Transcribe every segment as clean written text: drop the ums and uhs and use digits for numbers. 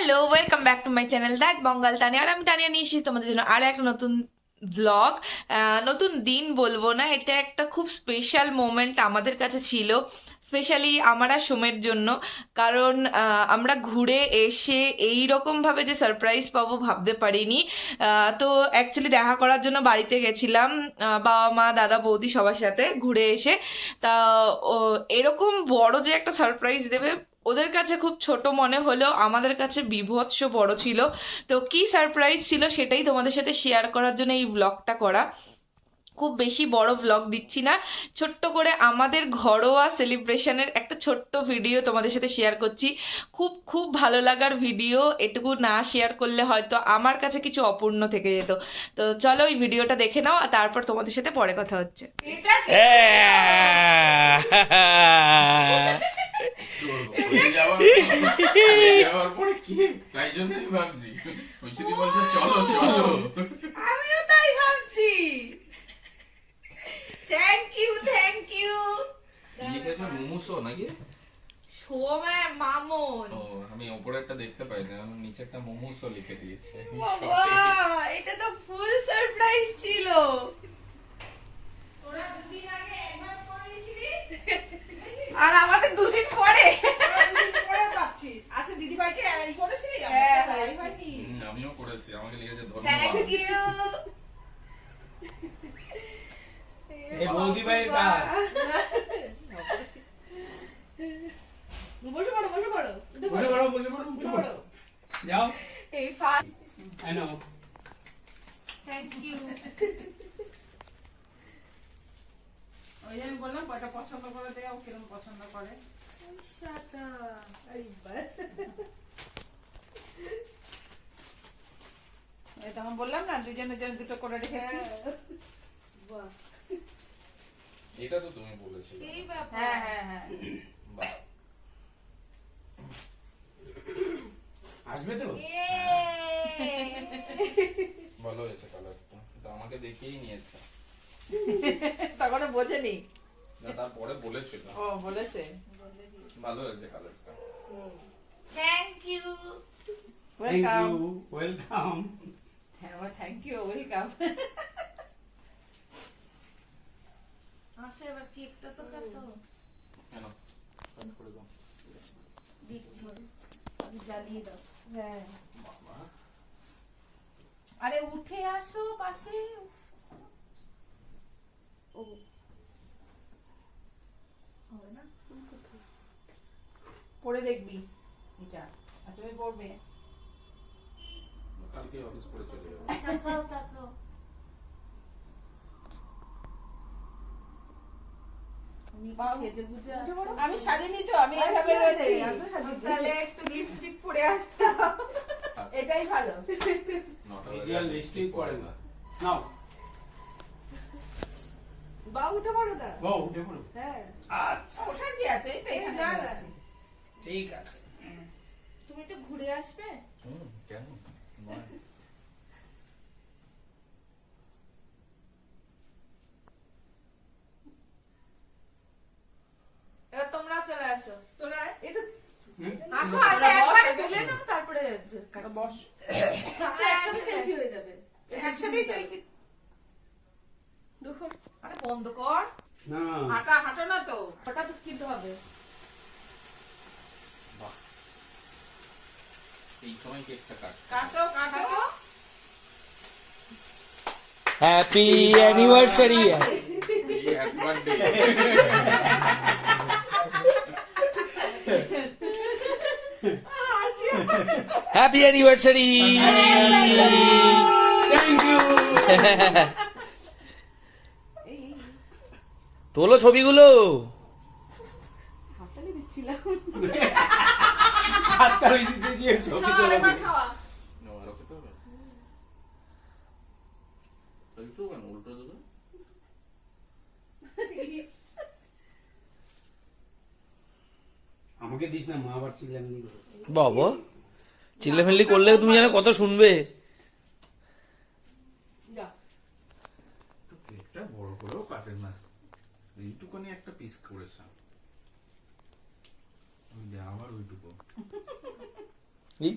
Hello, welcome back to my channel that Bangal Tania. আর আমি তানিয়া নিয়ে এসেছি তোমাদের জন্য আর একটা নতুন ব্লগ। নতুন দিন বলবো না, এটা একটা খুব স্পেশাল মোমেন্ট আমাদের কাছে ছিল, স্পেশালি আমার আর সোমের জন্য। কারণ আমরা ঘুরে এসে এই রকমভাবে যে সারপ্রাইজ পাবো ভাবতে পারিনি। তো অ্যাকচুয়ালি দেখা করার জন্য বাড়িতে গেছিলাম, বাবা মা দাদা বৌদি সবার সাথে ঘুরে এসে। তা এরকম বড় যে একটা সারপ্রাইজ দেবে ওদের কাছে খুব ছোট মনে হলেও আমাদের কাছে বীভৎস বড় ছিল। তো কি সারপ্রাইজ ছিল সেটাই তোমাদের সাথে শেয়ার করার জন্য এই ব্লগটা করা। খুব বেশি বড় ব্লগ দিচ্ছি না, ছোট্ট করে আমাদের ঘরোয়া সেলিব্রেশনের একটা ছোট্ট ভিডিও তোমাদের সাথে শেয়ার করছি। খুব খুব ভালো লাগার ভিডিও, এটুকু না শেয়ার করলে হয়তো আমার কাছে কিছু অপূর্ণ থেকে যেত। তো চলো ওই ভিডিওটা দেখে নাও, আর তারপর তোমাদের সাথে পরে কথা হচ্ছে। যাওয়ার পরে কি তাই জন্যই ভাবছি ঐশ্বরী বলছে চলো চলো, আমিও তাই ভাবছি। Thank you thank you. লিখেছো মুমুসো নাকি? সোমা মামন। ও আমি উপরেরটা দেখতে পাই না, আমি নিচেরটা মুমুসো লিখে দিয়েছি। বাবা এটা তো ফুল সারপ্রাইজ ছিল। তোরা দুদিন আগে অ্যাডভান্স করে দিয়েছিলি আর আমাদের দুদিন পরে পরে পাচ্ছি। আচ্ছা দিদি ভাইকে এই করেছিলি? হ্যাঁ, দিদি ভাই কি? আমিও করেছি, আমাকে লিখেছে থ্যাংক ধন্যবাদ। ইউ। এই বৌদি ভাই কাজ বসে পড়ো বসে পড়ো বসে পড়ো যাও এই fun. I know thank you. ওই যে আমি বললাম কয়টা পছন্দ করে দেয়, ও কিরকম পছন্দ করে। শাটা এই বাস এই তখন বললাম না দুজনের জন্য দুটো করে রেখেছি। বাহ এটা তো তুমি বলেছিলে। এই ব্যাপার। হ্যাঁ হ্যাঁ হ্যাঁ বাহ, আসবে তো ভালো হয়েছে কালারটা, কিন্তু আমাকে দেখেই নিয়েছে তখনও বোঝেনি। না, তারপরে বলেছিল ও বলেছে ভালো হয়েছে কালারটা। Thank you. Thank welcome. You welcome হ্যাঁ থ্যাংক ইউ ওয়েলকাম। আসে এবার কেকটা তো কাটো। কেন বন্ধ করে দাও। দিচ্ছি, জ্বালিয়ে দাও। হ্যাঁ বাবা, আরে উঠে আসো পাশে। ও হবে না। পরে দেখবি এটা, আর তুমি পড়বে। কালকে অফিস করে চলে যাবো। তাকাও তাকাও। আমি সাজিনি তো, আমি এভাবে রয়েছি। তাহলে একটু লিপস্টিক পরে আসতাম। এটাই ভালো। ভিজুয়াল লিস্টিক করে না নাও বা উঠে পড়ো না। ও উঠে পড়ো হ্যাঁ আচ্ছা ওঠার কি আছে? এই তো এখানে যা না। রয়েছি। ঠিক আছে তুমি একটু ঘুরে আসবে। কেন নয়। এবার তোমরা চলে আসো। তোরা এই তো আসো তোমরা আসো বসো, একবার তুলে নাও, তারপরে বস। একসাথে সেলফি হয়ে যাবে। একসাথেই সেলফি। দেখো আরে বন্ধ কর। না হাঁটা হাঁটো না তো। হঠাৎ কিনতে হবে। বাহ, এই সময় কেকটা কাট। কাটো কাটো। হ্যাপি অ্যানিভার্সারি এই happy birthday. Happy anniversary thank you তোলো ছবিগুলো। হাততালি দিচ্ছিলাম। হাততালি দিতে গিয়ে ছবি খাওয়া, তোলা এবার খাওয়া। না, আরো খেতে হবে। দেখছো কেন উল্টো দিকে? আমাকে দিস না, মা আবার চিল্লামি করে। বাবা চিল্লাফিল্লি করলে তুমি জানো কত শুনবে। যা কেকটা বড় করেও কাটে না, এইটুকুনি একটা পিস করেছে। ওই যে আবার ওইটুকু। এই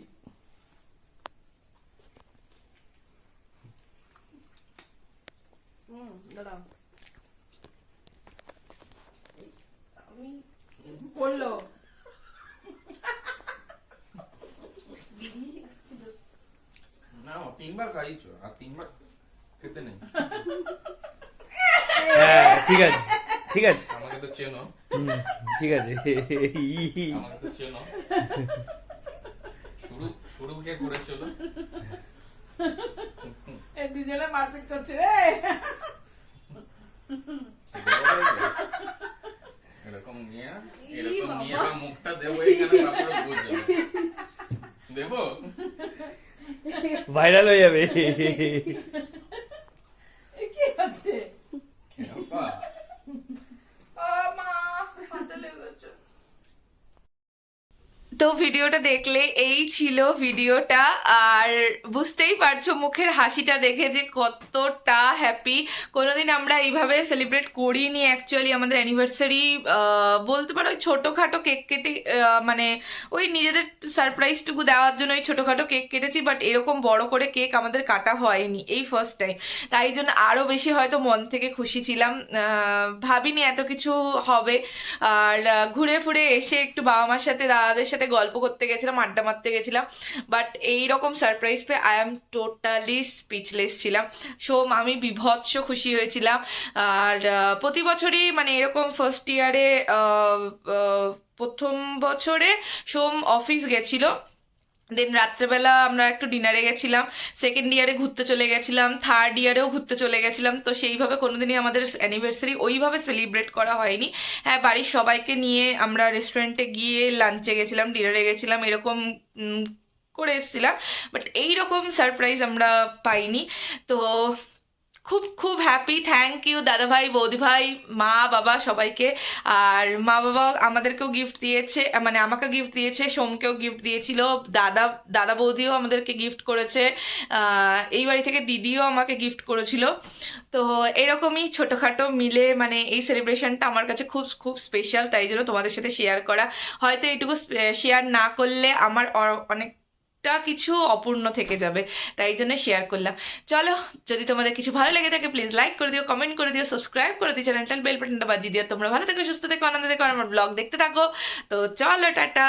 তিনবার খাইছো আর তিনবার খেতে নেই। হ্যাঁ ঠিক আছে ঠিক আছে আমাকে তো চেনো, হুম, ঠিক আছে আমাকে তো চেনো। শুরু শুরু কে করেছিল? এই দুজনে মারপিট করছে রে। এরকম নিয়ে বা মুখটা দেবো এইখানে, তারপরে বুঝে দেবো। ভাইরাল হয়ে যাবে। এ কি আছে? বাবা, তো ভিডিওটা দেখলে এই ছিল ভিডিওটা, আর বুঝতেই পারছো মুখের হাসিটা দেখে যে কতটা হ্যাপি। কোনোদিন আমরা এইভাবে সেলিব্রেট করিনি অ্যাকচুয়ালি আমাদের অ্যানিভার্সারি। বলতে পারো ওই ছোটোখাটো কেক কেটে মানে ওই নিজেদের সারপ্রাইজটুকু দেওয়ার জন্য ওই ছোটোখাটো কেক কেটেছি, বাট এরকম বড় করে কেক আমাদের কাটা হয়নি, এই ফার্স্ট টাইম। তাই জন্য আরও বেশি হয়তো মন থেকে খুশি ছিলাম, ভাবিনি এত কিছু হবে। আর ঘুরে ফুরে এসে একটু বাবা মার সাথে দাদাদের সাথে গল্প করতে গেছিলাম, আড্ডা মারতে গেছিলাম, বাট এইরকম সারপ্রাইজ পেয়ে আই এম টোটালি স্পিচলেস ছিলাম। সোম আমি বিভৎস খুশি হয়েছিলাম। আর প্রতি বছরই মানে এরকম ফার্স্ট ইয়ারে প্রথম বছরে সোম অফিস গেছিল, দেন রাত্রেবেলা আমরা একটু ডিনারে গেছিলাম, সেকেন্ড ইয়ারে ঘুরতে চলে গেছিলাম, থার্ড ইয়ারেও ঘুরতে চলে গেছিলাম। তো সেইভাবে কোনোদিনই আমাদের অ্যানিভার্সারি ওইভাবে সেলিব্রেট করা হয়নি। হ্যাঁ, বাড়ির সবাইকে নিয়ে আমরা রেস্টুরেন্টে গিয়ে লাঞ্চে গেছিলাম, ডিনারে গেছিলাম, এরকম করে এসেছিলাম, বাট এইরকম সারপ্রাইজ আমরা পাইনি। তো খুব খুব হ্যাপি। থ্যাংক ইউ দাদা ভাই, বৌদি ভাই, মা বাবা সবাইকে। আর মা বাবা আমাদেরকেও গিফট দিয়েছে, মানে আমাকে গিফট দিয়েছে, সোমকেও গিফট দিয়েছিল, দাদা বৌদিও আমাদেরকে গিফট করেছে, এই বাড়ি থেকে দিদিও আমাকে গিফট করেছিল। তো এরকমই ছোটোখাটো মিলে মানে এই সেলিব্রেশনটা আমার কাছে খুব খুব স্পেশাল, তাই জন্য তোমাদের সাথে শেয়ার করা। হয়তো এইটুকু শেয়ার না করলে আমার অনেক কিছু অপূর্ণ থেকে যাবে, তাই জন্য শেয়ার করলাম। চলো, যদি তোমাদের কিছু ভালো লেগে থাকে প্লিজ লাইক করে দিও, কমেন্ট করে দিও, সাবস্ক্রাইব করে দিও, চ্যানেলটা বেল বাটনটা বাজিয়ে দিও। তোমরা ভালো থেকো, সুস্থ থেকো, আনন্দ থেকো, আর আমার ব্লগ দেখতে থাকো। তো চলো, টাটা।